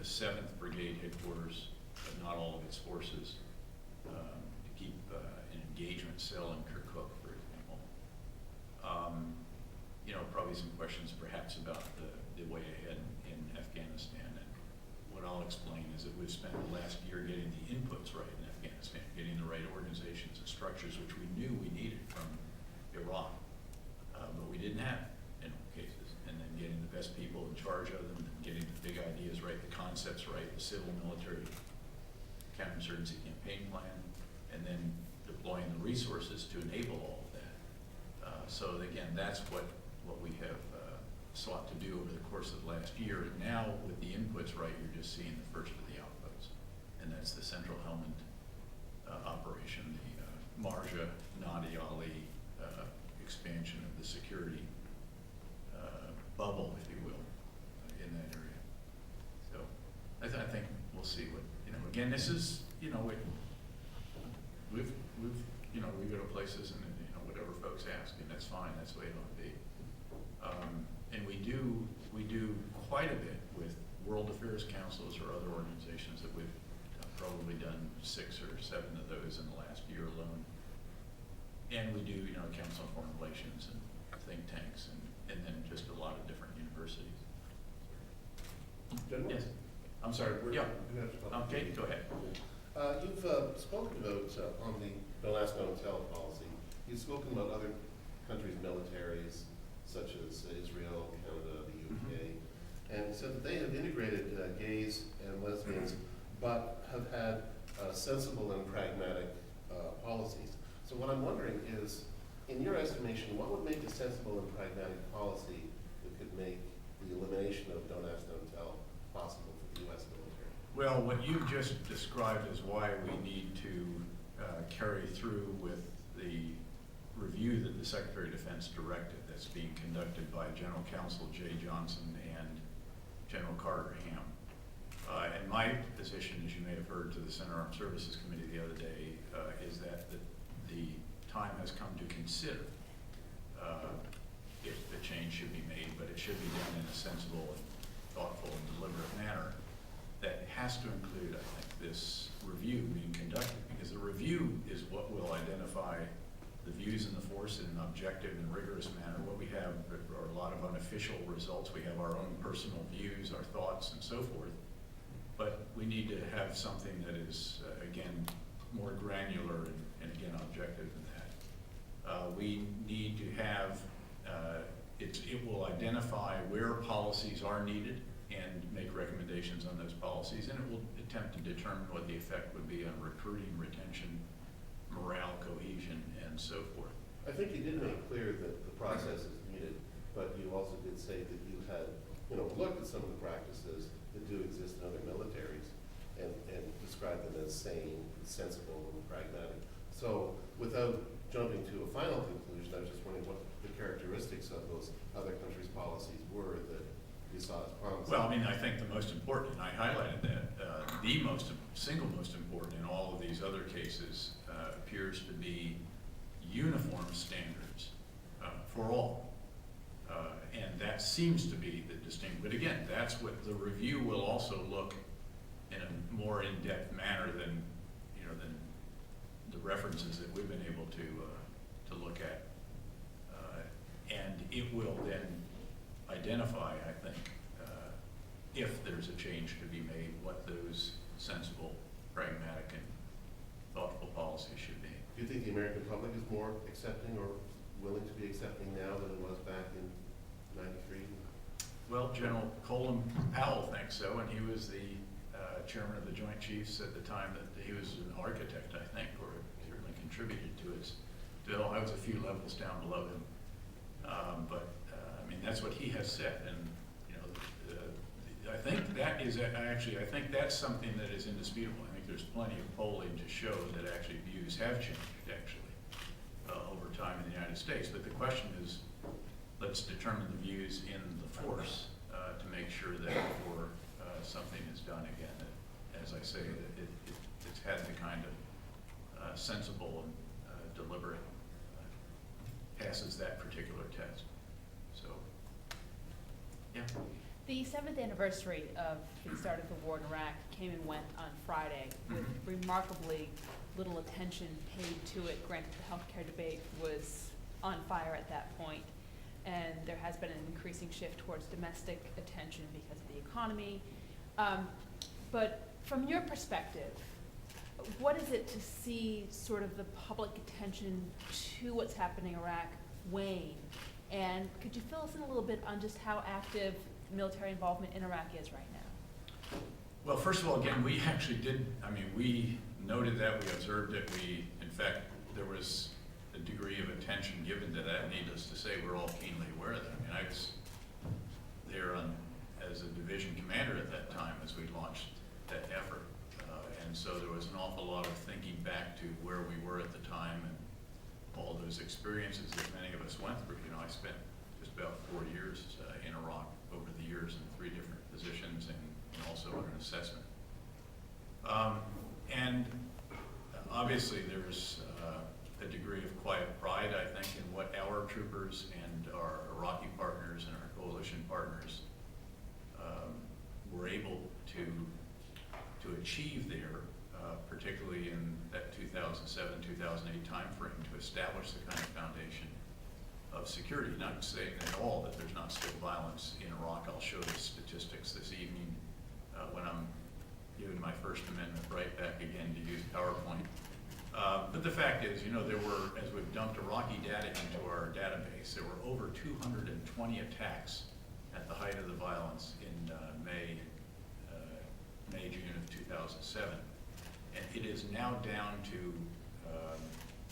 7th Brigade headquarters, but not all of its forces, to keep an engagement cell in Kirkuk, for example. You know, probably some questions perhaps about the way ahead in Afghanistan. And what I'll explain is that we've spent the last year getting the inputs right in Afghanistan, getting the right organizations and structures, which we knew we needed from Iraq, but we didn't have in all cases. And then getting the best people in charge of them, and getting the big ideas right, the concepts right, the civil military counterinsurgency campaign plan, and then deploying the resources to enable all of that. So again, that's what we have sought to do over the course of the last year. And now with the inputs right, you're just seeing the first of the outputs. And that's the Central Helmand operation, the Marja, Nadi Ali expansion of the security bubble, if you will, in that area. So I think we'll see what, you know, again, this is, you know, we've you know, we go to places and, you know, whatever folks ask, and that's fine, that's the way it ought to be. And we do quite a bit with World Affairs Councils or other organizations that we've probably done 6 or 7 of those in the last year alone. And we do, you know, Council on Foreign Relations and think tanks and then just a lot of different universities. General? Yes. I'm sorry. Yeah. Okay, go ahead. You've spoken about, on the don't ask, don't tell policy, you've spoken about other countries' militaries, such as Israel, Canada, the UK, and said that they have integrated gays and lesbians, but have had sensible and pragmatic policies. So what I'm wondering is, in your estimation, what would make a sensible and pragmatic policy that could make the elimination of don't ask, don't tell possible for the U.S. military? Well, what you've just described is why we need to carry through with the review that the Secretary of Defense directed that's being conducted by General Counsel Jay Johnson and General Carter Ham. And my position, as you may have heard to the Center Armed Services Committee the other day, is that the time has come to consider if the change should be made, but it should be done in a sensible and thoughtful and deliberate manner that has to include, I think, this review being conducted, because the review is what will identify the views in the force in an objective and rigorous manner. What we have are a lot of unofficial results. We have our own personal views, our thoughts, and so forth. But we need to have something that is, again, more granular and again, objective than that. We need to have, it will identify where policies are needed and make recommendations on those policies, and it will attempt to determine what the effect would be on recruiting, retention, morale, cohesion, and so forth. I think you did make clear that the process is needed, but you also did say that you had, you know, looked at some of the practices that do exist in other militaries and described them as sane, sensible, and pragmatic. So without jumping to a final conclusion, I was just wondering what the characteristics of those other countries' policies were that you saw as promising. Well, I mean, I think the most important, and I highlighted that, the single most important in all of these other cases appears to be uniform standards for all. And that seems to be the distinct, but again, that's what the review will also look in a more in-depth manner than, you know, than the references that we've been able to look at. And it will then identify, I think, if there's a change to be made, what those sensible, pragmatic, and thoughtful policies should be. Do you think the American public is more accepting or willing to be accepting now than it was back in '93? Well, General Colin Powell thinks so, and he was the chairman of the Joint Chiefs at the time that he was an architect, I think, or certainly contributed to its bill. I was a few levels down below him. But I mean, that's what he has said, and you know, I think that is actually, I think that's something that is indisputable. I think there's plenty of polling to show that actually views have changed over time in the United States. But the question is, let's determine the views in the force to make sure that before something is done again, that, as I say, that it's had the kind of sensible and deliberate passes that particular test. So, yeah. The 7th anniversary of the start of the war in Iraq came and went on Friday with remarkably little attention paid to it. Granted, the healthcare debate was on fire at that point, and there has been an increasing shift towards domestic attention because of the economy. But from your perspective, what is it to see sort of the public attention to what's happening in Iraq wane? And could you fill us in a little bit on just how active military involvement in Iraq is right now? Well, first of all, again, we actually did, we noted that, we observed it, in fact, there was a degree of attention given to that. Needless to say, we're all keenly aware of that. I was there as a division commander at that time as we launched that effort. And so there was an awful lot of thinking back to where we were at the time and all those experiences that many of us went through. I spent just about 4 years in Iraq over the years in 3 different positions and also on an assessment. And obviously there's a degree of quiet pride, I think, in what our troopers and our Iraqi partners and our coalition partners were able to achieve there, particularly in that 2007-2008 timeframe, to establish the kind of foundation of security. Not saying at all that there's not still violence in Iraq. I'll show the statistics this evening when I'm giving my First Amendment right back again to use PowerPoint. But the fact is, there were, as we've dumped Iraqi data into our database, there were over 220 attacks at the height of the violence in June of 2007. And it is now down to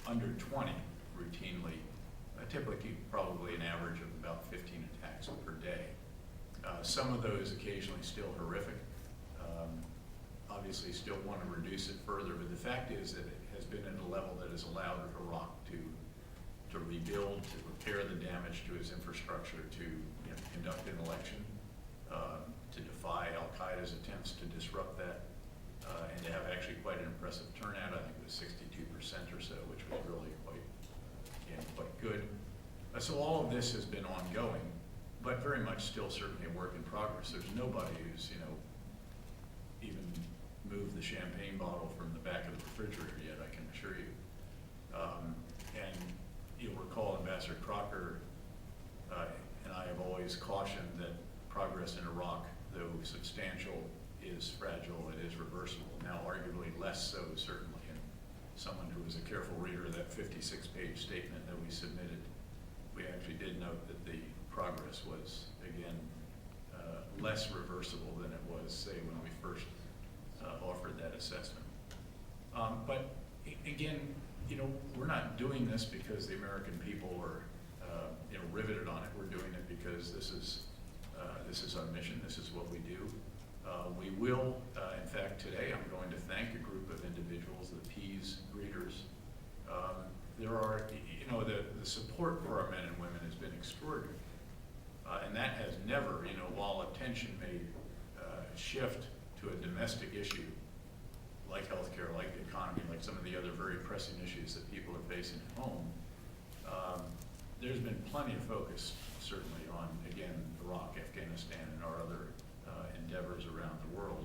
under 20 routinely, typically probably an average of about 15 attacks per day. Some of those occasionally still horrific. Obviously still want to reduce it further, but the fact is that it has been at a level that has allowed Iraq to rebuild, to repair the damage to its infrastructure, to conduct an election, to defy al-Qaeda's attempts to disrupt that, and to have actually quite an impressive turnout. I think it was 62% or so, which was really quite good. So all of this has been ongoing, but very much still certainly a work in progress. There's nobody who's even moved the champagne bottle from the back of the refrigerator yet, I can assure you. And you'll recall Ambassador Crocker and I have always cautioned that progress in Iraq, though substantial, is fragile, it is reversible. Now arguably less so, certainly. And someone who was a careful reader of that 56-page statement that we submitted, we actually did note that the progress was, again, less reversible than it was, say, when we first offered that assessment. But again, we're not doing this because the American people are riveted on it. We're doing it because this is our mission. This is what we do. We will, in fact, today I'm going to thank a group of individuals, the Peas greeters. There are, the support for our men and women has been extraordinary. And that has never, while attention may shift to a domestic issue like healthcare, like the economy, like some of the other very pressing issues that people are facing at home, there's been plenty of focus, certainly, on, again, Iraq, Afghanistan, and our other endeavors around the world.